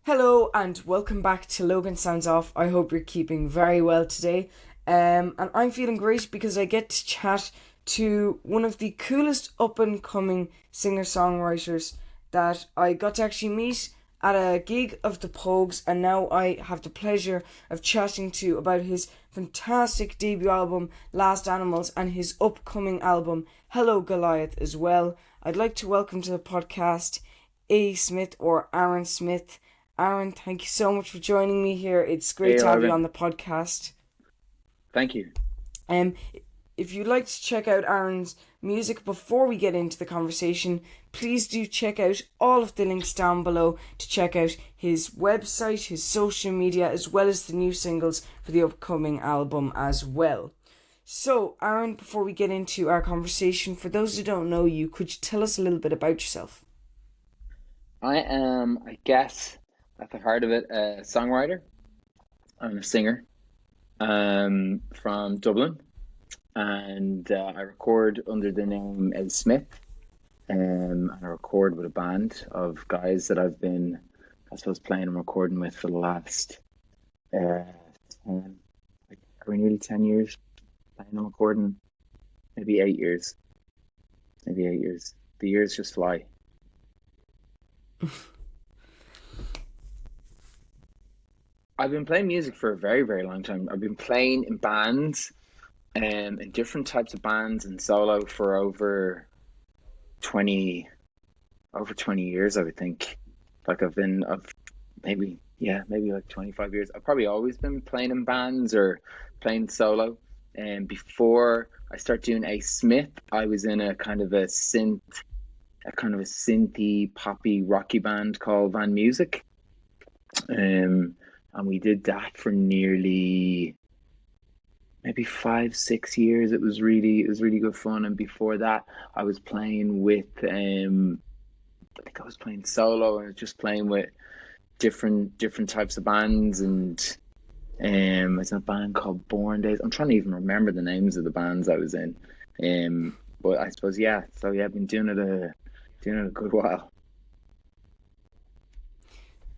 Hello and welcome back to Logan Sounds Off. I hope you're keeping very well today. And I'm feeling great because I get to chat to one of the coolest up and coming singer songwriters that I got to actually meet at a gig of the Pogues, and now I have the pleasure of chatting to about his fantastic debut album Last Animals and his upcoming album Hello Goliath as well. I'd like to welcome to the podcast Smyth or Aaron Smyth. Aaron, thank you so much for joining me here. It's great Hey, to have you on Logan. the podcast. Thank you. Um, if you'd like to check out Aaron's music before we get into the conversation, please do check out all of the links down below to check out his website, his social media, as well as the new singles for the upcoming album as well. So, Aaron, before we get into our conversation, for those who don't know you, could you tell us a little bit about yourself? I am, I guess, at the heart of it, a songwriter. I'm a singer from Dublin, and I record under the name Smyth. And I record with a band of guys that I've been, I suppose, playing and recording with for the last 10, like, are we nearly 10 years playing and recording? Maybe 8 years. Maybe 8 years. The years just fly. I've been playing music for a very, very long time. I've been playing in bands, in different types of bands and solo for 20, over 20 years, I would think. Like I've maybe, yeah, maybe like 25 years. I've probably always been playing in bands or playing solo. And before I start doing a Smith, I was in a kind of a synthy, poppy, rocky band called Van Music. Um, and we did that for nearly maybe 5, 6 years. It was really good fun. And before that, I was playing with I think I was playing solo. I was just playing with different types of bands, and it's a band called Born Days. I'm trying to even remember the names of the bands I was in. But I suppose, yeah. So yeah, I've been doing it a good while.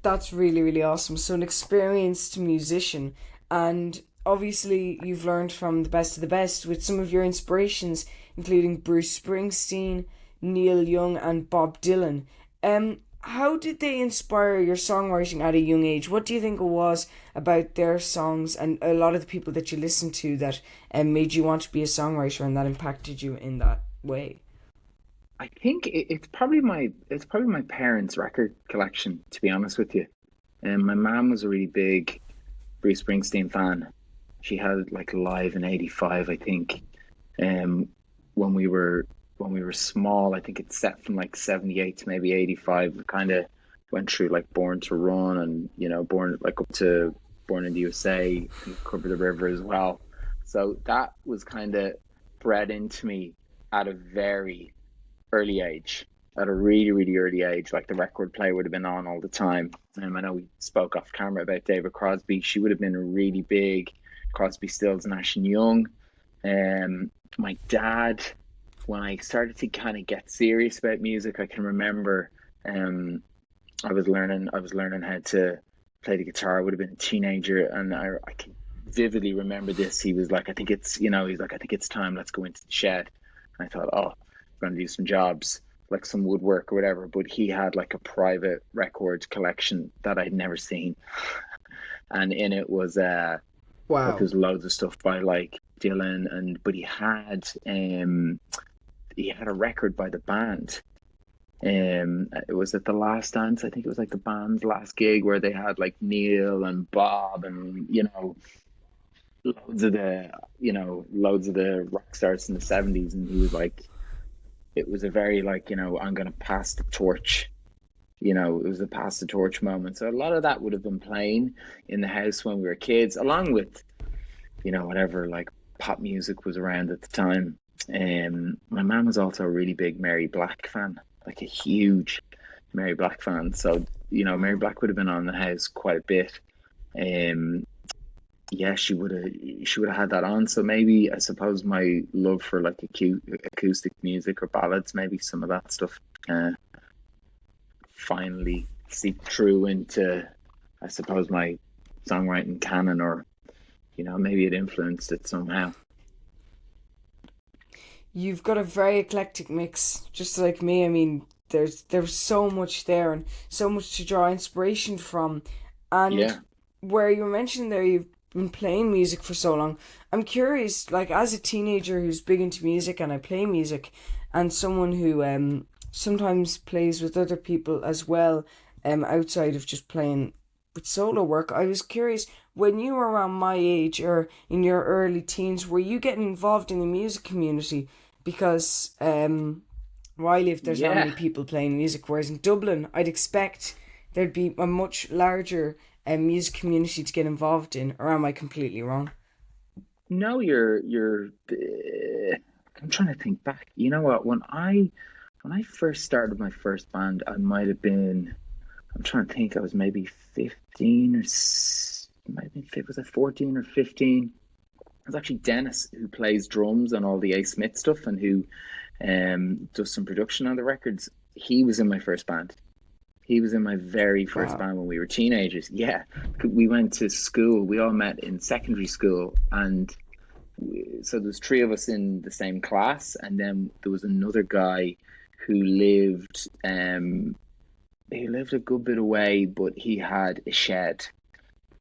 That's really, really awesome. So, an experienced musician, and obviously, you've learned from the best of the best with some of your inspirations, including Bruce Springsteen, Neil Young, and Bob Dylan. How did they inspire your songwriting at a young age? What do you think it was about their songs and a lot of the people that you listened to that made you want to be a songwriter and that impacted you in that way? I think it's probably my parents' record collection, to be honest with you. And my mom was a really big Bruce Springsteen fan. She had like Live in '85, I think. Um, when we were small, I think it's set from like '78 to maybe '85. We kind of went through like Born to Run and Born like up to Born in the USA and Cover the River as well. So that was kind of bred into me at a very early age, at a really, really early age. Like the record player would have been on all the time. I know we spoke off camera about David Crosby. She would have been a really big Crosby, Stills, Nash and Young. My dad, when I started to kind of get serious about music, I can remember um, I was learning how to play the guitar. I would have been a teenager, and I can vividly remember this. He was like, I think it's, he's like, I think it's time. Let's go into the shed. And I thought, oh, I'm going to do some jobs, like some woodwork or whatever. But he had like a private record collection that I'd never seen, and in it was like Wow. there's loads of stuff by like Dylan, and but he had a record by the band. It was at the Last Dance. I think it was like the band's last gig where they had like Neil and Bob and loads of the loads of the rock stars in the '70s, and he was like, it was a very like I'm gonna pass the torch. It was a pass the torch moment. So a lot of that would have been playing in the house when we were kids, along with whatever like pop music was around at the time. My mum was also a really big Mary Black fan, like a huge Mary Black fan. So, Mary Wow. Black would have been on the house quite a bit. Um, yeah, she would have had that on. So maybe I suppose my love for like acoustic music or ballads, maybe some of that stuff uh, finally seeped through into I suppose, my songwriting canon, or maybe it influenced it somehow. You've got a very eclectic mix, just like me. I mean, there's so much there and so much to draw inspiration from. And Yeah, where you were mentioning there, you've been playing music for so long. I'm curious, like as a teenager who's big into music and I play music, and someone who sometimes plays with other people as well, outside of just playing with solo work. I was curious, when you were around my age or in your early teens, were you getting involved in the music community? Because where I live, there's not yeah. many people playing music, whereas in Dublin, I'd expect there'd be a much larger music community to get involved in. Or am I completely wrong? No, you're. I'm trying to think back. You know what? When I first started my first band, I might have been. I'm trying to think. I was maybe 15 or maybe was I 14 or 15? It was actually Dennis who plays drums on all the A Smith stuff and who does some production on the records. He was in my first band. He was in my very first Wow. band when we were teenagers. Yeah, we went to school. We all met in secondary school, and so there was three of us in the same class, and then there was another guy who lived he lived a good bit away, but he had a shed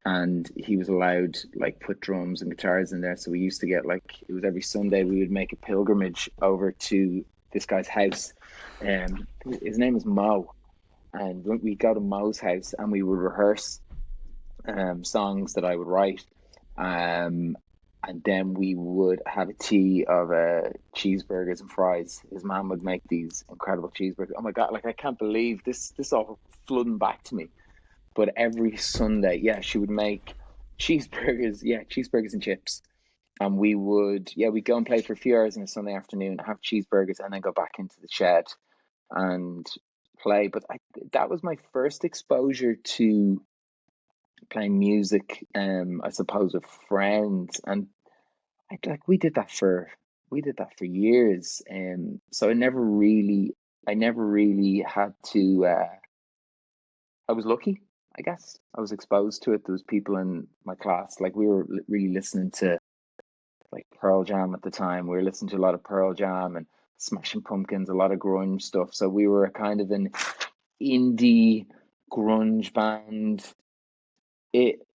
and he was allowed like put drums and guitars in there. So we used to get like it was every Sunday we would make a pilgrimage over to this guy's house. His name is Mo, and we go to Mo's house and we would rehearse songs that I would write. Um, and then we would have a tea of cheeseburgers and fries. His mom would make these incredible cheeseburgers. Oh my God, like I can't believe this all flooding back to me. But every Sunday, yeah, she would make cheeseburgers, yeah, cheeseburgers and chips. And we'd go and play for a few hours on a Sunday afternoon, have cheeseburgers, and then go back into the shed and play. But that was my first exposure to playing music, I suppose, with friends. And we did that for years. So I never really had to. I was lucky, I guess. I was exposed to it. There was people in my class, like we were really listening to like Pearl Jam at the time. We were listening to a lot of Pearl Jam and Smashing Pumpkins, a lot of grunge stuff. So we were kind of an indie grunge band. It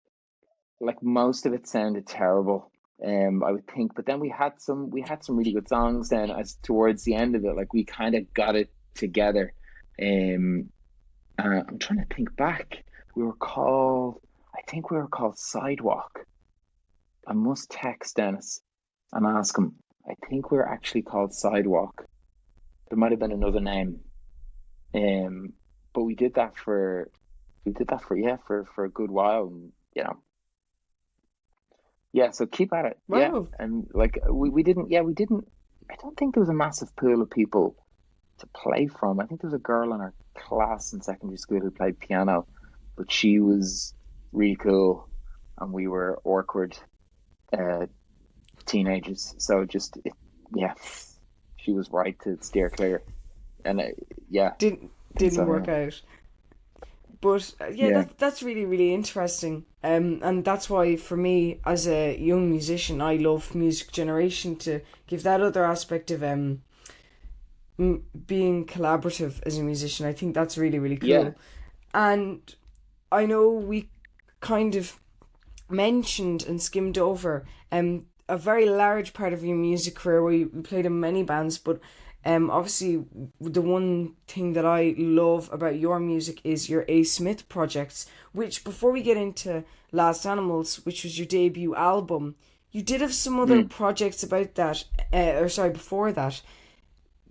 like most of it sounded terrible. I would think, but then we had some really good songs. Then as towards the end of it, like we kind of got it together. Um, I'm trying to think back. I think we were called Sidewalk. I must text Dennis and ask him. I think we were actually called Sidewalk. There might have been another name. Um, but we did that for yeah for a good while, and yeah. So keep at it, yeah. Wow. And like we didn't. I don't think there was a massive pool of people to play from. I think there was a girl in our class in secondary school who played piano, but she was really cool, and we were awkward uh, teenagers. So yeah, she was right to steer clear, and yeah, Didn't I think didn't so. work out. But yeah, Yeah, that's really really interesting. And that's why for me as a young musician, I love music generation to give that other aspect of being collaborative as a musician. I think that's really really yeah, cool. And I know we kind of mentioned and skimmed over a very large part of your music career where you played in many bands, but obviously the one thing that I love about your music is your A Smyth projects, which before we get into Last Animals, which was your debut album, you did have some other mm. projects about that, or sorry, before that.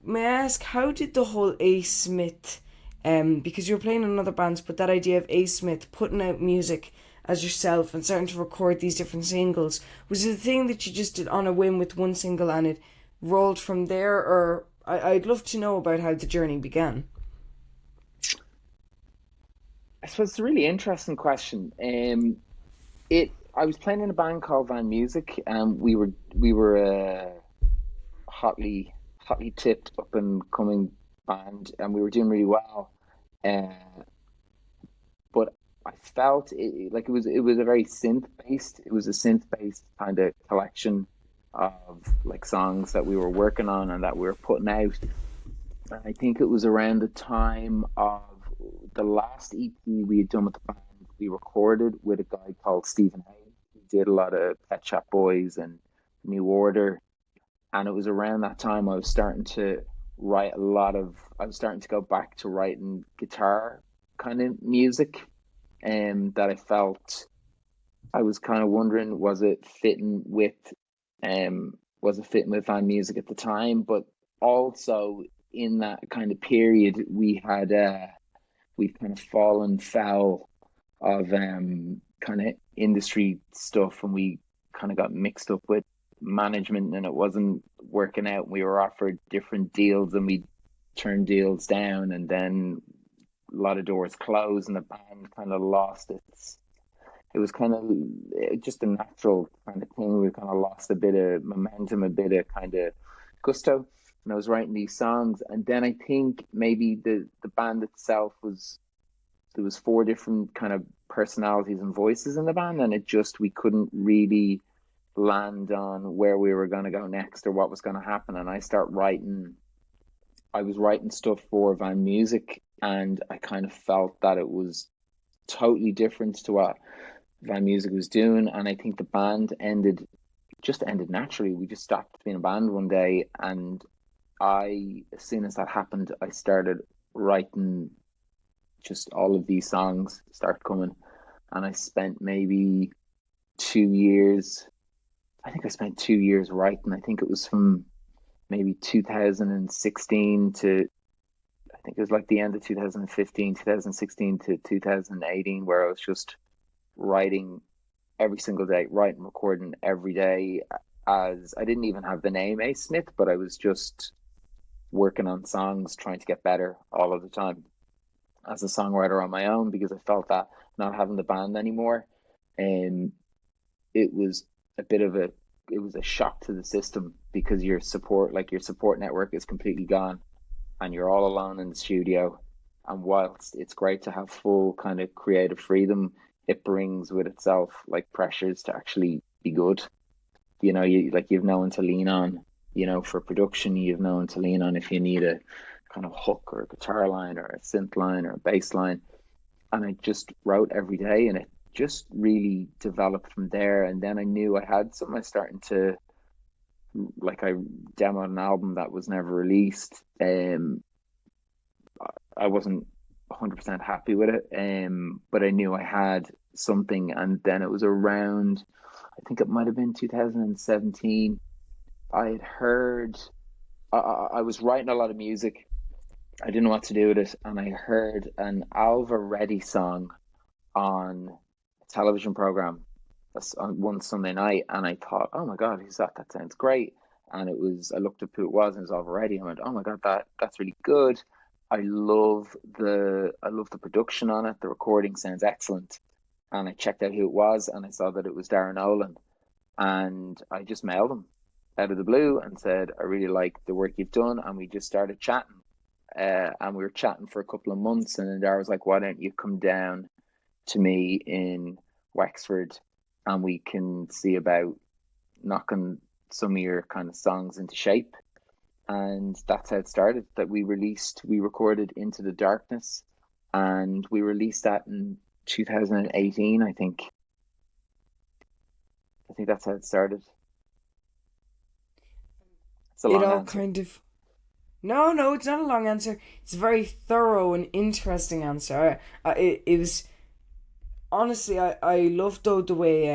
May I ask, how did the whole A Smith, because you were playing in other bands, but that idea of A Smith putting out music as yourself and starting to record these different singles, was it a thing that you just did on a whim with one single and it rolled from there? Or I'd love to know about how the journey began. I suppose it's a really interesting question. It I was playing in a band called Van Music, and we were a hotly tipped up and coming band, and we were doing really well. Uh, but I felt like it was a very synth based kind of collection of like songs that we were working on and that we were putting out. And I think it was around the time of the last EP we had done with the band. We recorded with a guy called Stephen Hay. He did a lot of Pet Shop Boys and New Order. And it was around that time I was starting to go back to writing guitar kind of music, and that I felt I was kind of wondering, was it fitting with fan music at the time? But also in that kind of period, we've kind of fallen foul of kind of industry stuff, and we kind of got mixed up with management, and it wasn't working out. We were offered different deals, and we turned deals down, and then a lot of doors closed, and the band kind of lost its. It was kind of just a natural kind of thing. We kind of lost a bit of momentum, a bit of kind of gusto. And I was writing these songs, and then I think maybe the band itself was there was four different kind of personalities and voices in the band, and it just we couldn't really land on where we were going to go next or what was going to happen. And I was writing stuff for Van Music, and I kind of felt that it was totally different to what Van Music was doing. And I think the band ended naturally. We just stopped being a band one day, and as soon as that happened, I started writing just all of these songs start coming. And I spent maybe 2 years. I think I spent 2 years writing. I think it was from maybe 2016 to I think it was like the end of 2015, 2016 to 2018, where I was just writing every single day, writing, recording every day. As I didn't even have the name A Smyth, but I was just working on songs, trying to get better all of the time as a songwriter on my own, because I felt that not having the band anymore, and it was a bit of a it was a shock to the system, because your support network is completely gone, and you're all alone in the studio. And whilst it's great to have full kind of creative freedom, it brings with itself like pressures to actually be good. You've no one to lean on, for production. You've no one to lean on if you need a kind of hook or a guitar line or a synth line or a bass line. And I just wrote every day, and it just really developed from there. And then I knew I had something. I demoed an album that was never released. I wasn't 100% happy with it, but I knew I had something. And then it was around, I think it might have been 2017. I had heard, I was writing a lot of music. I didn't know what to do with it, and I heard an Alva Reddy song on a television program on one Sunday night, and I thought, oh my God, who's that? That sounds great. And I looked up who it was, and it was Alva Reddy. I went, oh my God, that's really good. I love the production on it. The recording sounds excellent. And I checked out who it was, and I saw that it was Darren Nolan. And I just mailed him out of the blue and said, I really like the work you've done. And we just started chatting. And we were chatting for a couple of months, and then Darren was like, why don't you come down to me in Wexford, and we can see about knocking some of your kind of songs into shape. And that's how it started. That we recorded Into the Darkness, and we released that in 2018, I think. I think that's how it started. It's a It long all answer. kind of. No, it's not a long answer. It's a very thorough and interesting answer. It was honestly, I love though the way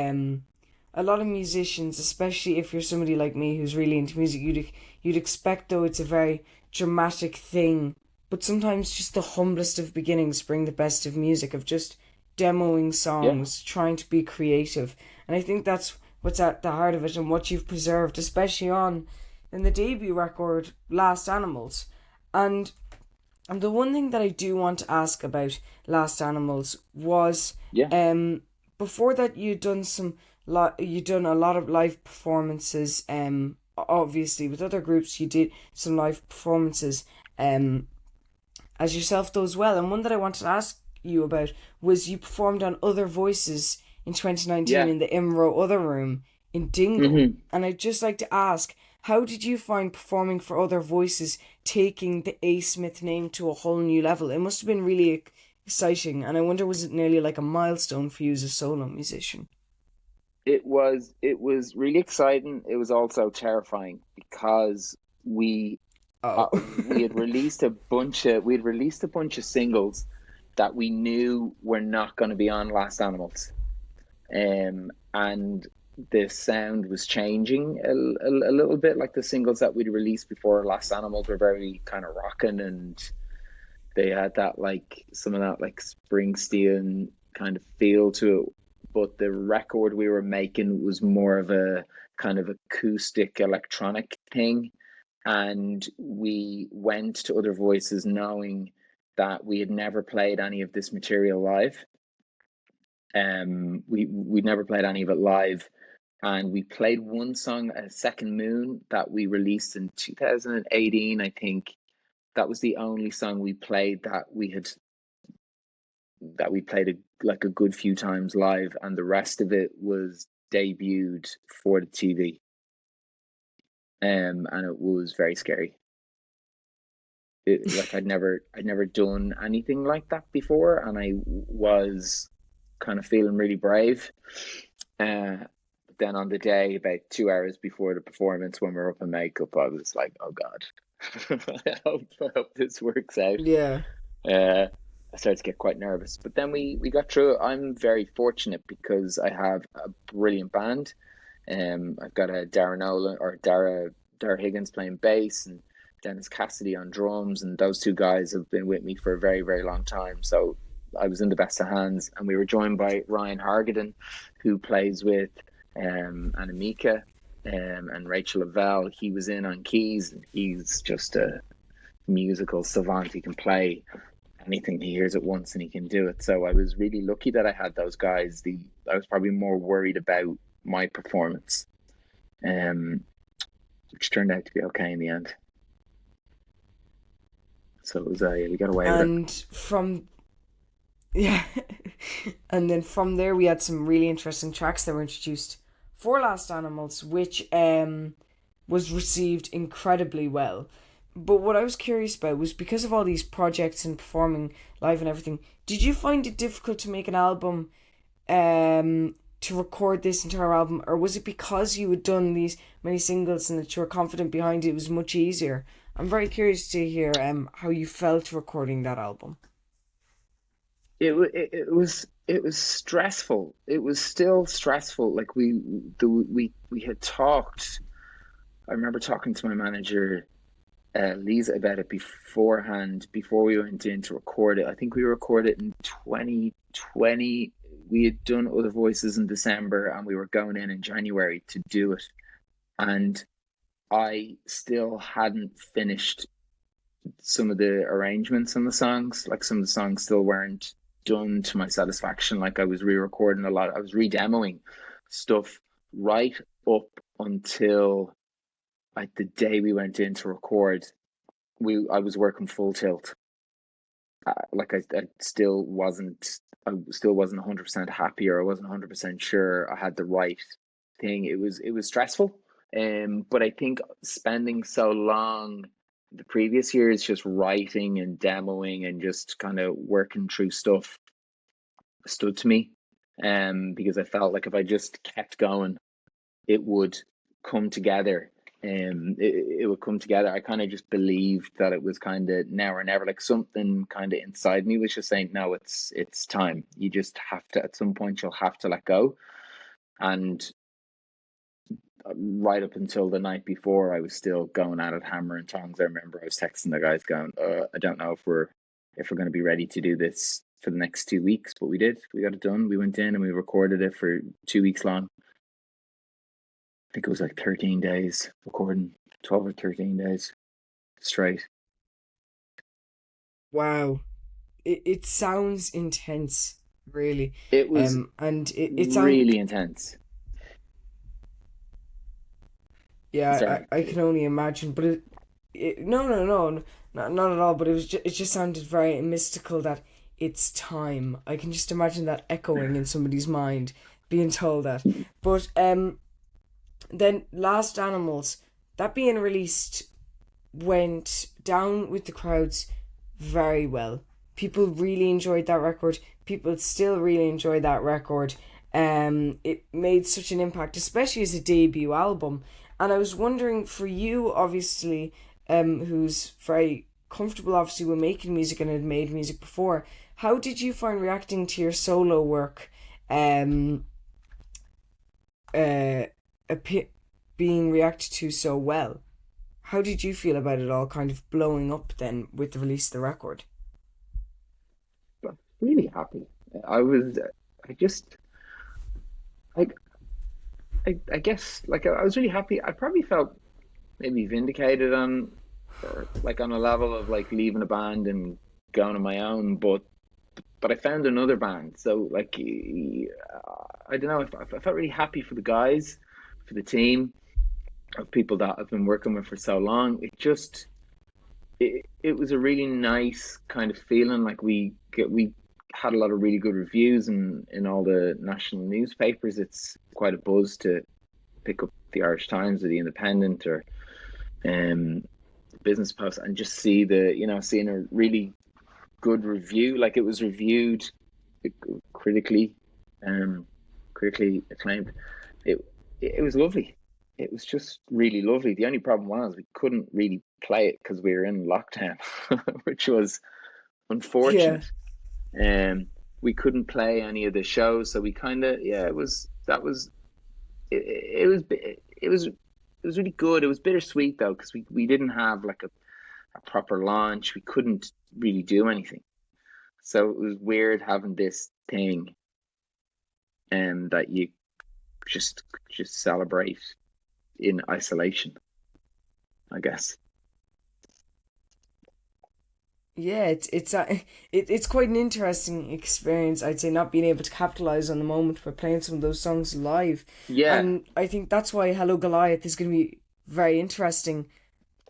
a lot of musicians, especially if you're somebody like me who's really into music, you'd expect though it's a very dramatic thing, but sometimes just the humblest of beginnings bring the best of music, of just demoing Yeah, songs, trying to be creative. And I think that's what's at the heart of it, and what you've preserved, especially on in the debut record Last Animals. And the one thing that I do want to ask about Last Animals was, yeah, before that you'd done a lot of live performances. Obviously with other groups you did some live performances as yourself though as well. And one that I wanted to ask you about was you performed on Other Voices in 2019 Yeah. in the Imro Other Room in Dingle. Hmm. And I'd just like to ask, how did you find performing for Other Voices, taking the A. Smyth name to a whole new level? It must have been really exciting, and I wonder, was it nearly like a milestone for you as a solo musician? It was really exciting. It was also terrifying because we Oh. we had released a bunch of singles that we knew were not going to be on Last Animals. And the sound was changing a little bit. Like the singles that we'd released before Last Animals were very kind of rocking, and they had that like some of that like Springsteen kind of feel to it. But the record we were making was more of a kind of acoustic electronic thing, and we went to Other Voices knowing that we had never played any of this material live. We'd never played any of it live, and we played one song, a Second Moon, that we released in 2018, I think. That was the only song we played that we played like a good few times live, and the rest of it was debuted for the TV. And it was very scary. Like I'd never done anything like that before, and I was kind of feeling really brave. But then on the day, about 2 hours before the performance, when we were up in makeup, I was like, "Oh God, I hope this works out." Yeah. Uh, I started to get quite nervous, but then we got through it. I'm very fortunate because I have a brilliant band. I've got a Dara Higgins playing bass, and Dennis Cassidy on drums, and those two guys have been with me for a very, very long time. So I was in the best of hands, and we were joined by Ryan Hargaden, who plays with Anamika, and Rachel Lavelle. He was in on keys, and he's just a musical savant. He can play anything he hears at once, and he can do it. So I was really lucky that I had those guys. I was probably more worried about my performance, um, which turned out to be okay in the end. So it was yeah, we got away with it. And from yeah, and then from there we had some really interesting tracks that were introduced for Last Animals, which was received incredibly well. But what I was curious about was, because of all these projects and performing live and everything, did you find it difficult to make an album, to record this entire album, or was it because you had done these many singles and that you were confident behind it, it was much easier? I'm very curious to hear how you felt recording that album. It was stressful. It was still stressful. Like we had talked. I remember talking to my manager, Lisa, about it beforehand, before we went in to record it. I think we recorded it in 2020. We had done Other Voices in December, and we were going in January to do it. And I still hadn't finished some of the arrangements on the songs. Like some of the songs still weren't done to my satisfaction. Like I was re-recording a lot. I was re-demoing stuff right up until like the day we went in to record. I was working full tilt. I still wasn't 100% happy, or I wasn't 100% sure I had the right thing. It was stressful. But I think spending so long the previous years just writing and demoing and just kind of working through stuff stood to me. Because I felt like if I just kept going, it would come together. It would come together. I kind of just believed that it was kind of now or never. Like something kind of inside me was just saying, no, it's time. You just have to, at some point, you'll have to let go. And right up until the night before, I was still going at it, hammer and tongs. I remember I was texting the guys going, I don't know if we're going to be ready to do this for the next 2 weeks, but we did. We got it done. We went in and we recorded it for 2 weeks long. I think it was like 13 days recording, 12 or 13 days straight. Wow, it sounds intense, really. It was And it sounds, really intense. yeah, Sorry. I can only imagine. But no, not at all. But it just sounded very mystical that it's time. I can just imagine that echoing in somebody's mind, being told that. But then Last Animals, that being released, went down with the crowds very well. People really enjoyed that record. People still really enjoy that record. It made such an impact, especially as a debut album. And I was wondering, for you, obviously, who's very comfortable, obviously, with making music and had made music before, how did you find reacting to your solo work, uh, being reacted to so well? How did you feel about it all kind of blowing up then with the release of the record? But really happy. I was, I just, like, I guess, like, I was really happy. I probably felt maybe vindicated on, or like on a level of like leaving a band and going on my own, but I found another band. So like, I don't know, I felt really happy for the guys, for the team of people that I've been working with for so long. It was a really nice kind of feeling. Like we had a lot of really good reviews in all the national newspapers. It's quite a buzz to pick up the Irish Times or the Independent or Business Post and just see seeing a really good review. Like it was reviewed critically, critically acclaimed. It was lovely. It was just really lovely. The only problem was we couldn't really play it because we were in lockdown, which was Yeah. unfortunate. We couldn't play any of the shows, so we kind of it was that was it was really good. It was bittersweet though because we didn't have like a proper launch. We couldn't really do anything, so it was weird having this thing and that you just celebrate in isolation, I guess. Yeah, it's quite an interesting experience, I'd say, not being able to capitalize on the moment by playing some of those songs live. Yeah, And I think that's why Hello Goliath is going to be very interesting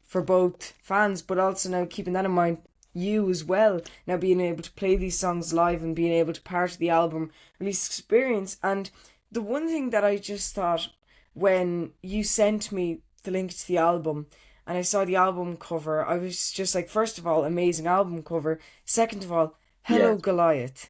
for both fans, but also now keeping that in mind, you as well, now being able to play these songs live and being able to part of the album release experience. And the one thing that I just thought when you sent me the link to the album and I saw the album cover, I was just like, first of all, amazing album cover. Second of all, yeah, Hello Goliath.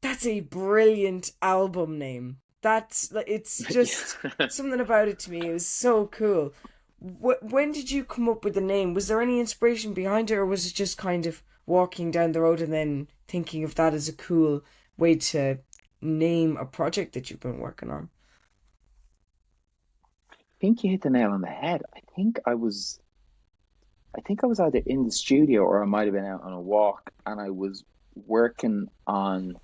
That's a brilliant album name. That's like, it's just yeah. something about it to me. It was so cool. When did you come up with the name? Was there any inspiration behind it, or was it just kind of walking down the road and then thinking of that as a cool way to name a project that you've been working on? think you hit the nail on the head. I think I was either in the studio or I might have been out on a walk and I was working on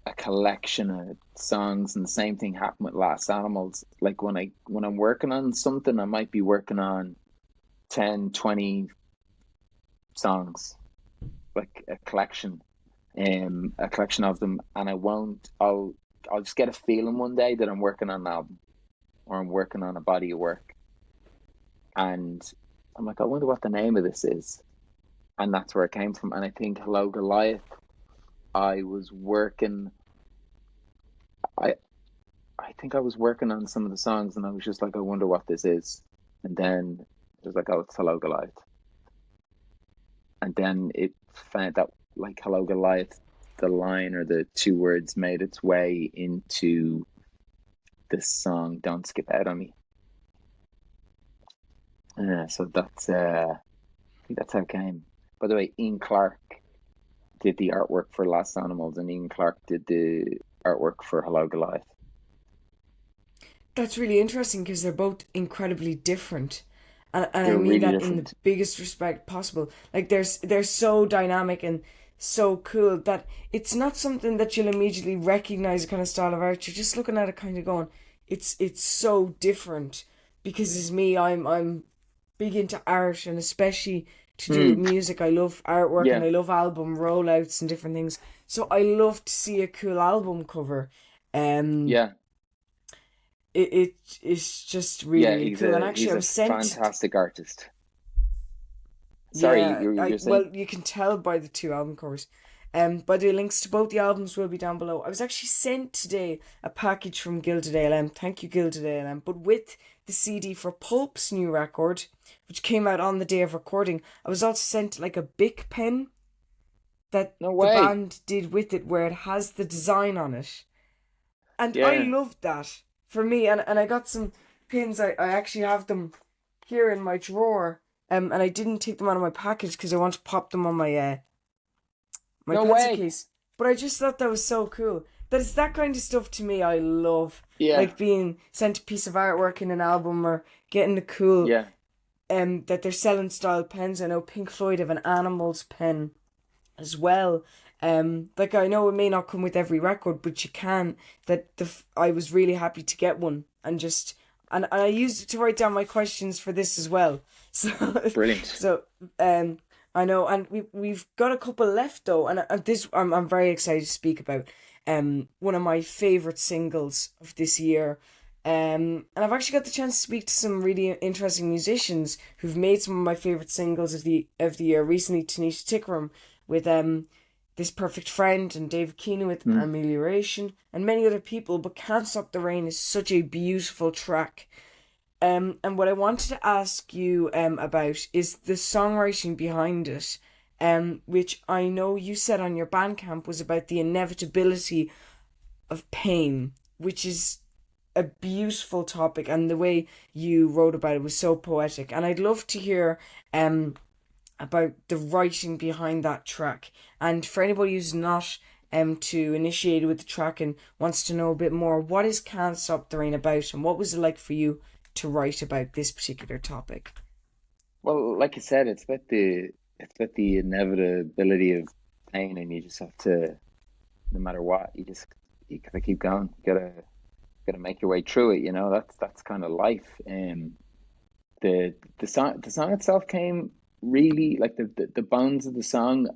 a collection of songs and the same thing happened with Last Animals. Like when I'm working on something, I might be working on 10, 20 songs, like a collection of them, and I'll just get a feeling one day that I'm working on an album or I'm working on a body of work. And I'm like, I wonder what the name of this is. And that's where it came from. And I think Hello Goliath, I was working I I think I was working on some of the songs and I was just like, I wonder what this is. And then it was like, oh, it's Hello Goliath. And then it found that like Hello Goliath, the line or the two words made its way into this song, Don't Skip Out on Me. So I think that's how it came. By the way, Ian Clark did the artwork for Last Animals, and Ian Clark did the artwork for Hello Goliath. That's really interesting because they're both incredibly different. And I They're mean really that in the different. biggest respect possible. Like they're so dynamic and so cool that it's not something that you'll immediately recognize a kind of style of art. You're just looking at it kind of going, it's so different. Because as me, I'm big into art and especially to do with Mm, music. I love artwork and yeah, I love album rollouts and different things. So I love to see a cool album cover. Um, yeah, it's just really yeah. really cool. And actually, He's I a was sent. fantastic artist. Sorry, Yeah, you're I saying? well, you can tell by the two album covers. By the way, links to both the albums will be down below. I was actually sent today a package from Gilded ALM. Thank you, Gilded ALM. But with the CD for Pulp's new record, which came out on the day of recording, I was also sent like a Bic pen that No the way. band did with it, where it has the design on it. And I Yeah. loved that for me. And I got some pins. I actually have them here in my drawer. And I didn't take them out of my package because I want to pop them on my No pencil way. case. But I just thought that was so cool. That it's that kind of stuff to me I love. Yeah. Like being sent a piece of artwork in an album, or getting the cool Yeah. that they're selling style pens. I know Pink Floyd have an Animals pen as well. Like I know it may not come with every record, but you can. I was really happy to get one, and I used it to write down my questions for this as well. So Brilliant. so I know, and we've got a couple left though, and this I'm very excited to speak about. One of my favorite singles of this year. And I've actually got the chance to speak to some really interesting musicians who've made some of my favorite singles of the year recently. Tanisha Tickram with This Perfect Friend, and David Keenan with Mm. Amelioration, and many other people. But Can't Stop the Rain is such a beautiful track. And what I wanted to ask you about is the songwriting behind it, which I know you said on your Bandcamp was about the inevitability of pain, which is a beautiful topic, and the way you wrote about it was so poetic. And I'd love to hear about the writing behind that track. And for anybody who's not too initiated with the track and wants to know a bit more, what is Can't Stop the Rain about, and what was it like for you to write about this particular topic? Well, like you said, it's about the inevitability of pain, and you just have to, no matter what, you gotta keep going. You gotta make your way through it. That's kind of life. The song itself came really, like the bones of the song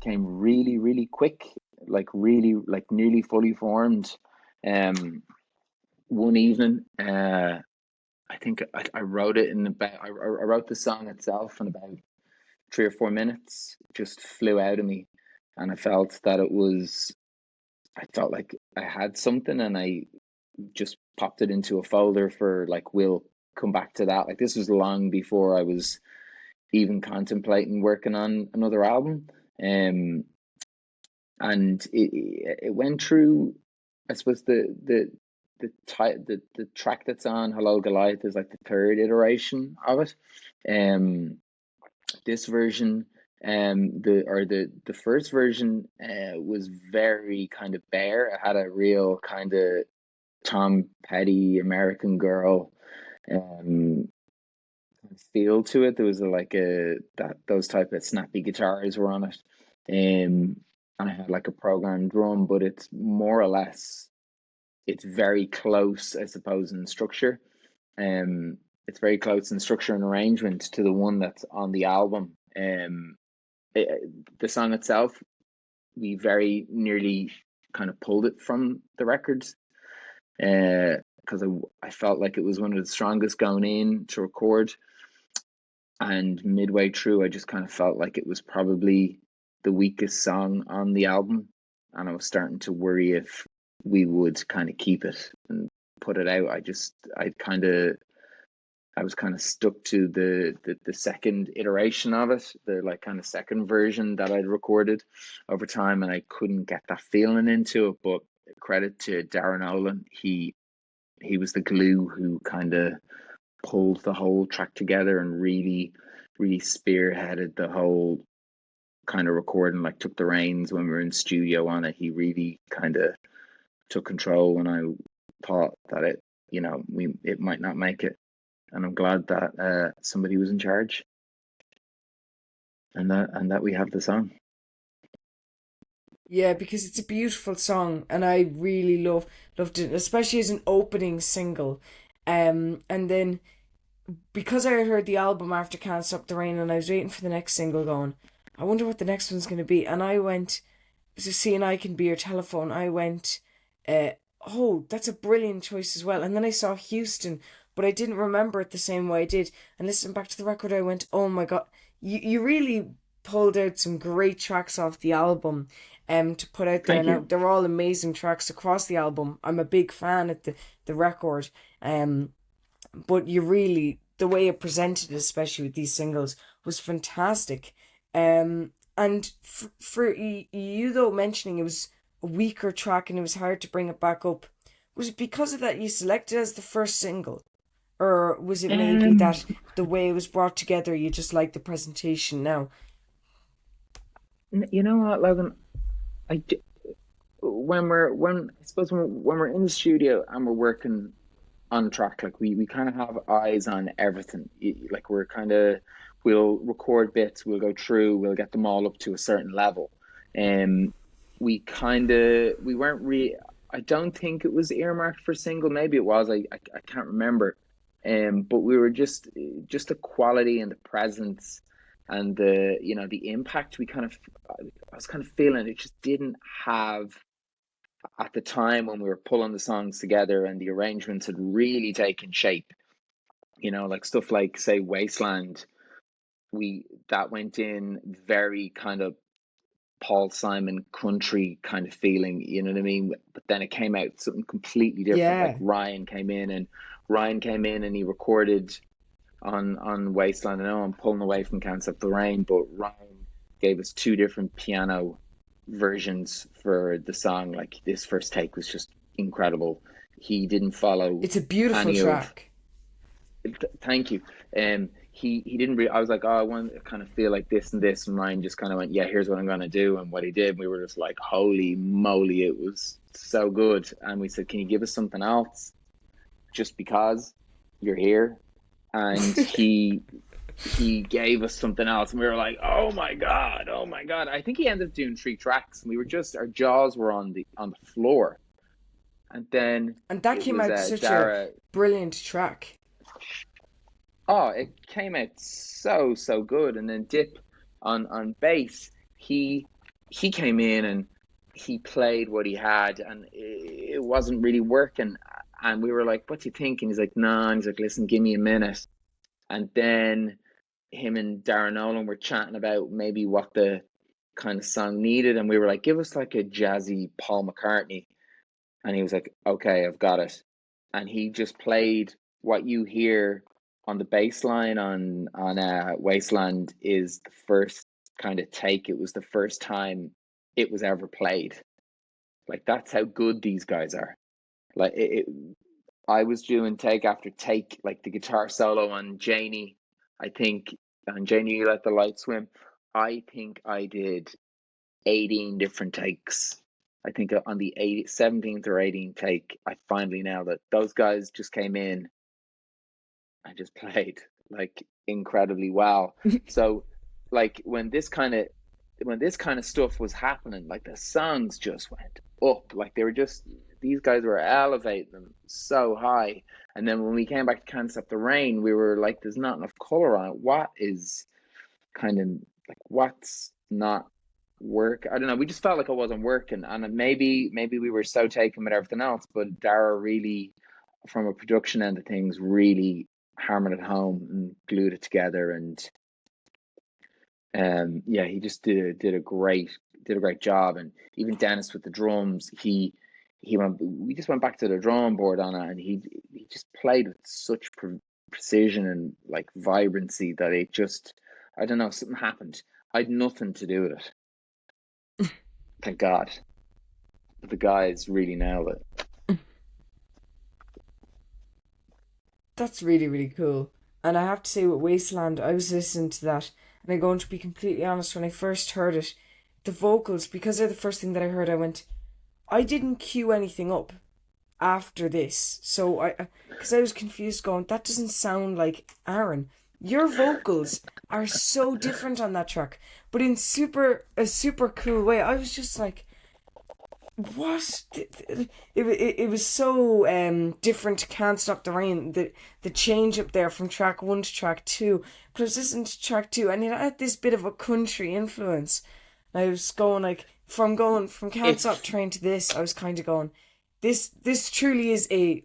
came really really quick, like really, like nearly fully formed one evening. I think I wrote it in about I wrote the song itself in about 3 or 4 minutes. It just flew out of me, and I felt like I had something, and I just popped it into a folder for, like, we'll come back to that. Like, this was long before I was even contemplating working on another album. And it went through, I suppose, the track that's on Hello Goliath is like the third iteration of it. This version, the first version was very kind of bare. It had a real kind of Tom Petty American Girl um feel to it. There was like a that those type of snappy guitars were on it. And I had like a programmed drum, but it's very close, I suppose, in structure. Um it's very close in structure and arrangement to the one that's on the album. It, the song itself, we very nearly kind of pulled it from the records, because I felt like it was one of the strongest going in to record. And midway through, I just kind of felt like it was probably the weakest song on the album. And I was starting to worry if we would kind of keep it and put it out. I was kind of stuck to the second iteration of it, the like kind of second version that I'd recorded over time, and I couldn't get that feeling into it. But credit to Darren Olin, he was the glue who kind of pulled the whole track together and really, really spearheaded the whole kind of recording, like took the reins when we were in studio on it. He really kind of took control when I thought that it might not make it. And I'm glad that somebody was in charge, and that we have the song. Yeah, because it's a beautiful song, and I really loved it, especially as an opening single. And then because I had heard the album after Can't Stop the Rain, and I was waiting for the next single, going, I wonder what the next one's going to be. And I went to see "And I Can Be Your Telephone." I went, uh, oh, that's a brilliant choice as well. And then I saw Houston, but I didn't remember it the same way I did. And listening back to the record, I went, oh my God, you really pulled out some great tracks off the album to put out there. Thank Now you. they're all amazing tracks across the album. I'm a big fan of the record. But you really, the way it presented, especially with these singles, was fantastic. And for you though mentioning it was a weaker track and it was hard to bring it back up, was it because of that you selected it as the first single, or was it maybe Um, that the way it was brought together you just like the presentation now? you know what, Logan? I d- when I suppose when we're in the studio and we're working on track, like we kind of have eyes on everything. Like we're kind of we'll record bits, we'll go through, we'll get them all up to a certain level. Um, we weren't really. I don't think it was earmarked for single. Maybe it was. I can't remember. But we were just the quality and the presence and the the impact we kind of I was kind of feeling it just didn't have at the time when we were pulling the songs together and the arrangements had really taken shape. Like stuff like say Wasteland, we that went in very kind of Paul Simon country kind of feeling, you know what I mean? But then it came out something completely different. Like Yeah, Ryan came in and he recorded on Wasteland. I know I'm pulling away from Can't Stop the Rain, but Ryan gave us two different piano versions for the song. Like this first take was just incredible. He didn't follow it's a beautiful any of. track. Thank you. He didn't. I was like, oh, I want to kind of feel like this and this, and Ryan just kind of went, yeah, here's what I'm gonna do, and what he did, we were just like, holy moly, it was so good. And we said, can you give us something else, just because you're here? And he gave us something else, and we were like, oh my god, oh my god. I think he ended up doing three tracks, and we were just our jaws were on the floor. And then And that it came was out such a Dara. brilliant track. Oh, it came out so good. And then Dip on bass, he came in and he played what he had, and it wasn't really working. And we were like, "What do you think?" And he's like, "Nah." And he's like, "Listen, give me a minute." And then him and Darren Nolan were chatting about maybe what the kind of song needed, and we were like, "Give us like a jazzy Paul McCartney." And he was like, "Okay, I've got it." And he just played what you hear on the bass line on Wasteland is the first kind of take. It was the first time it was ever played. Like that's how good these guys are. Like I was doing take after take, like the guitar solo on Janie. I think on Janie, You Let the Light Swim. I think I did 18 different takes. I think on the 17th or 18th take, I finally nailed it. Those guys just came in and just played like incredibly well. So, like when this kind of stuff was happening, like the songs just went up. Like they were just these guys were elevating them so high. And then when we came back to Can't Stop the Rain, we were like, "There's not enough color on it. What is kind of like what's not work?" I don't know. We just felt like it wasn't working, and maybe we were so taken with everything else. But Dara really, from a production end of things, really hammered it home and glued it together. And yeah, he just did a great job. And even Dennis with the drums, he went. We just went back to the drawing board on it, and he just played with such precision and like vibrancy that it just I don't know, something happened. I had nothing to do with it, thank God. But the guys really nailed it. That's really, really cool. And I have to say, with Wasteland, I was listening to that, and I'm going to be completely honest, when I first heard it, the vocals, because they're the first thing that I heard, I went, I didn't cue anything up after this. So because I was confused going, that doesn't sound like Aaron. Your vocals are so different on that track, but in a super cool way. I was just like, what? It was so different to Can't Stop the Rain. The change up there from track one to track two. But I was listening to track two and it had this bit of a country influence. I was going like going from Can't Stop It's Train to this, I was kind of going, this truly is a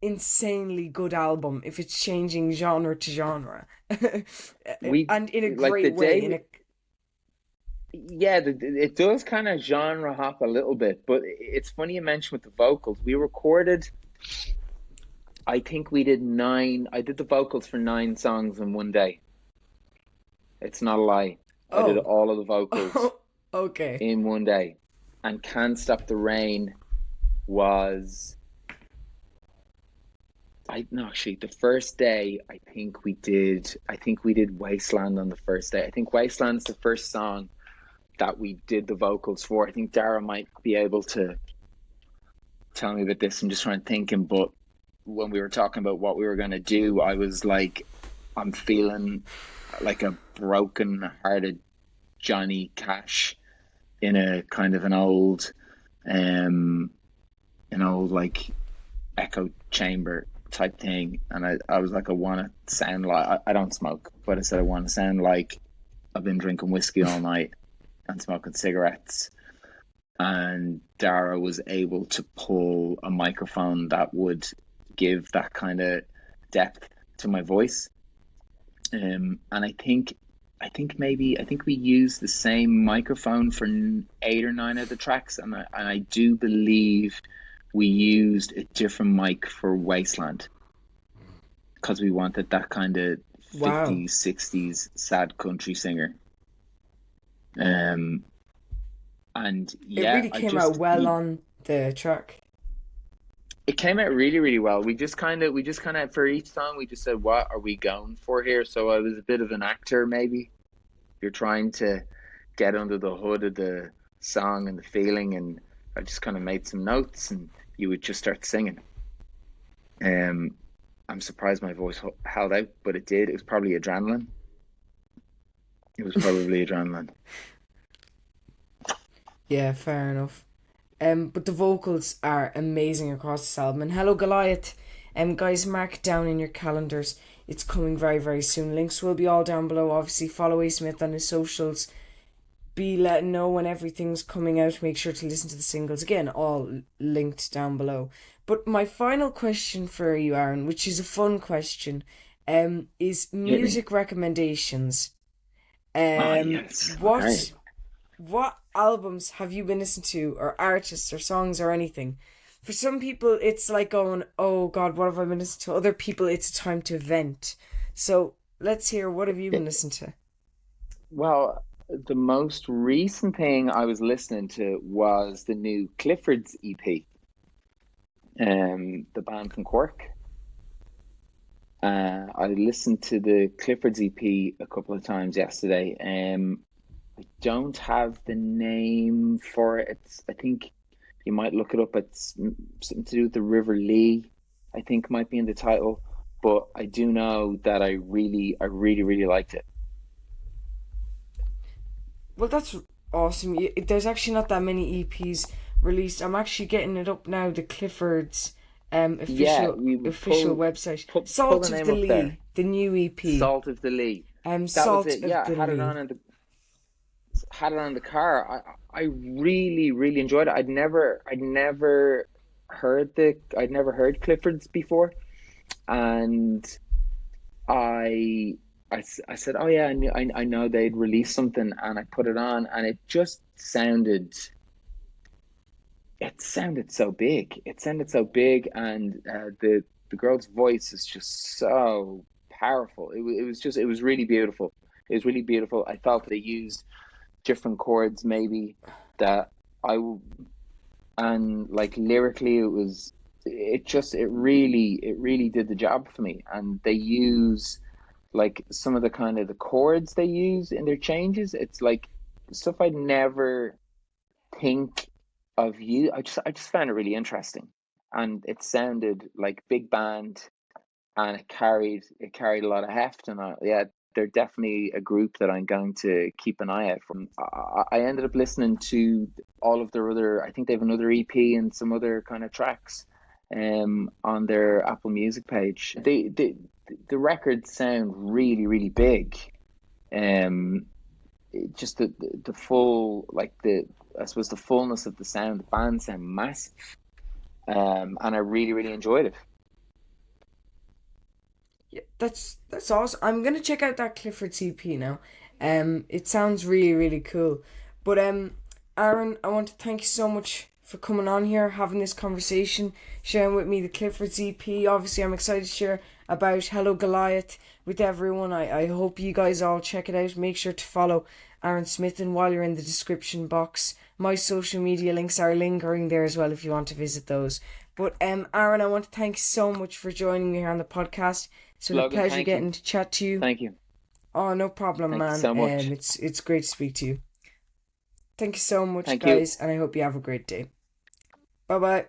insanely good album if it's changing genre to genre. we And in a like the great way, day in we a Yeah, it does kind of genre hop a little bit, but it's funny you mentioned with the vocals. We recorded, I think we did nine, I did the vocals for nine songs in one day. It's not a lie. I did Oh, all of the vocals okay. in one day. And Can't Stop the Rain was, I no, actually, the first day, I think we did Wasteland on the first day. I think Wasteland's the first song that we did the vocals for. I think Dara might be able to tell me about this. I'm just trying to think, but when we were talking about what we were going to do, I was like, I'm feeling like a broken hearted Johnny Cash in a kind of um, an old like echo chamber type thing. And I was like, I want to sound like, I don't smoke, but I said, I want to sound like I've been drinking whiskey all night and smoking cigarettes. And Dara was able to pull a microphone that would give that kind of depth to my voice. And I think we used the same microphone for eight or nine of the tracks, and I do believe we used a different mic for Wasteland because we wanted that kind of Wow. 50s, 60s sad country singer. Um, and It yeah, really came out well on the track. it came out really, really well. We just kind of, for each song, we just said, what are we going for here? So I was a bit of an actor, maybe. You're trying to get under the hood of the song and the feeling, and I just kind of made some notes, and you would just start singing. Um, I'm surprised my voice held out, but it did. It was probably adrenaline. It was probably adrenaline. Yeah, fair enough. But the vocals are amazing across this album. And hello, Goliath. Guys, mark it down in your calendars. It's coming very, very soon. Links will be all down below. Obviously, follow A Smyth on his socials. Be letting know when everything's coming out. Make sure to listen to the singles. Again, all linked down below. But my final question for you, Aaron, which is a fun question, is Hit me. music recommendations. Ah, yes. Okay. What albums have you been listening to, or artists, or songs, or anything? For some people, it's like going, "Oh God, what have I been listening to?" Other people, it's a time to vent. So let's hear, what have you been listening to? Well, the most recent thing I was listening to was the new Clifford's EP, the band from Cork. I listened to the Clifford's EP a couple of times yesterday. I don't have the name for it. I think you might look it up. It's something to do with the River Lee, I think might be in the title. But I do know that really liked it. Well, that's awesome. There's actually not that many EPs released. I'm actually getting it up now. The Clifford's Yeah, official we would official website. pull the Salt of name the up there. Lee, the new EP. Salt of the Lee. That was Salt it. of Yeah, I the had it on Lee. in the had it on the car. I really enjoyed it. I'd never heard Clifford's before, and I I said, oh yeah, I know they'd released something, and I put it on, and it sounded so big. It sounded so big, and the girl's voice is just so powerful. It was just, it was really beautiful. It was really beautiful. I felt they used different chords maybe that I and like lyrically it really did the job for me. And they use like some of the kind of the chords they use in their changes. It's like stuff I'd never think of you. I just found it really interesting, and it sounded like big band, and it carried a lot of heft. And yeah, they're definitely a group that I'm going to keep an eye out for. I ended up listening to all of their other. I think they have another EP and some other kind of tracks, on their Apple Music page. The records sound really big. Um, just the full like the I suppose the fullness of the sound. The band sound massive, and I really enjoyed it. Yeah, that's awesome. I'm gonna check out that Clifford CP now. It sounds really, really cool. But Aaron, I want to thank you so much for coming on here, having this conversation, sharing with me the Clifford's EP. Obviously, I'm excited to share about Hello Goliath with everyone. I hope you guys all check it out. Make sure to follow Aaron Smyth, and while you're in the description box, my social media links are lingering there as well if you want to visit those. But Aaron, I want to thank you so much for joining me here on the podcast. It's been a Logan, pleasure thank getting you. to chat to you. Thank you. Oh, no problem, Thank you man. so much. It's great to speak to you. Thank you so much, Thank you. guys, and I hope you have a great day. Bye bye.